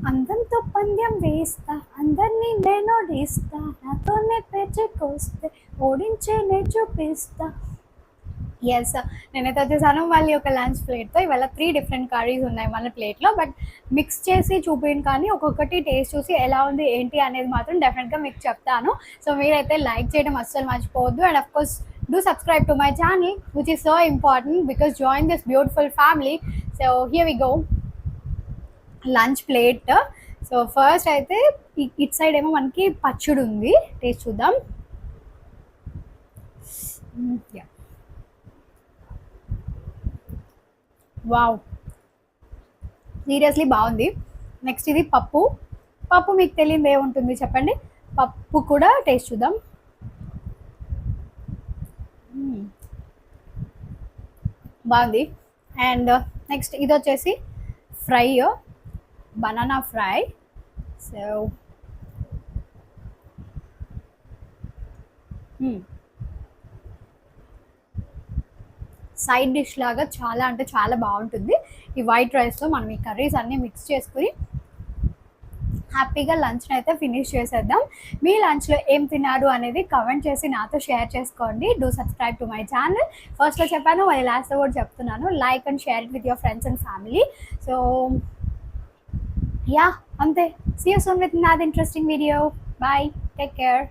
అందంతో పందెం వేస్తా, అందరినీ నేను ఓడిస్తా, నాతోనే పేచుకొస్తే ఓడించేనే చూపిస్తా. యెస్. నేనైతే వచ్చేసాను మళ్ళీ ఒక లంచ్ ప్లేట్‌తో. ఇవాళ 3 డిఫరెంట్ కర్రీస్ ఉన్నాయి మన ప్లేట్‌లో. బట్ మిక్స్ చేసి చూపియను కానీ ఒక్కొక్కటి టేస్ట్ చూసి ఎలా ఉంది ఏంటి అనేది మాత్రం డెఫినెట్‌గా మీకు చెప్తాను. సో మీరైతే లైక్ చేయడం అస్సలు మర్చిపోవద్దు. And of course do subscribe to my channel which is so important because join this beautiful family. So here we go. Lunch plate. So first అయితే ఇటు సైడ్ ఏమో మనకి పచ్చడి ఉంది, టేస్ట్ చూద్దాం. వావ్, సీరియస్లీ బాగుంది. నెక్స్ట్ ఇది పప్పు. పప్పు మీకు తెలియదు ఏముంటుంది చెప్పండి. పప్పు కూడా టేస్ట్ చూద్దాం. బాగుంది. అండ్ నెక్స్ట్ ఇది వచ్చేసి fry, banana fry. So side dish లాగా చాలా అంటే చాలా బాగుంటుంది. ఈ వైట్ రైస్తో మనం ఈ కర్రీస్ అన్నీ మిక్స్ చేసుకుని హ్యాపీగా లంచ్ని అయితే ఫినిష్ చేసేద్దాం. మీ లంచ్లో ఏం తిన్నారు అనేది కమెంట్ చేసి నాతో షేర్ చేసుకోండి. Do subscribe to my channel. ఫస్ట్లో చెప్పాను, మళ్ళీ లాస్ట్లో కూడా చెప్తున్నాను, like and share it with your friends and family. So ya, అంతే. See you soon with another interesting video. Bye, take care.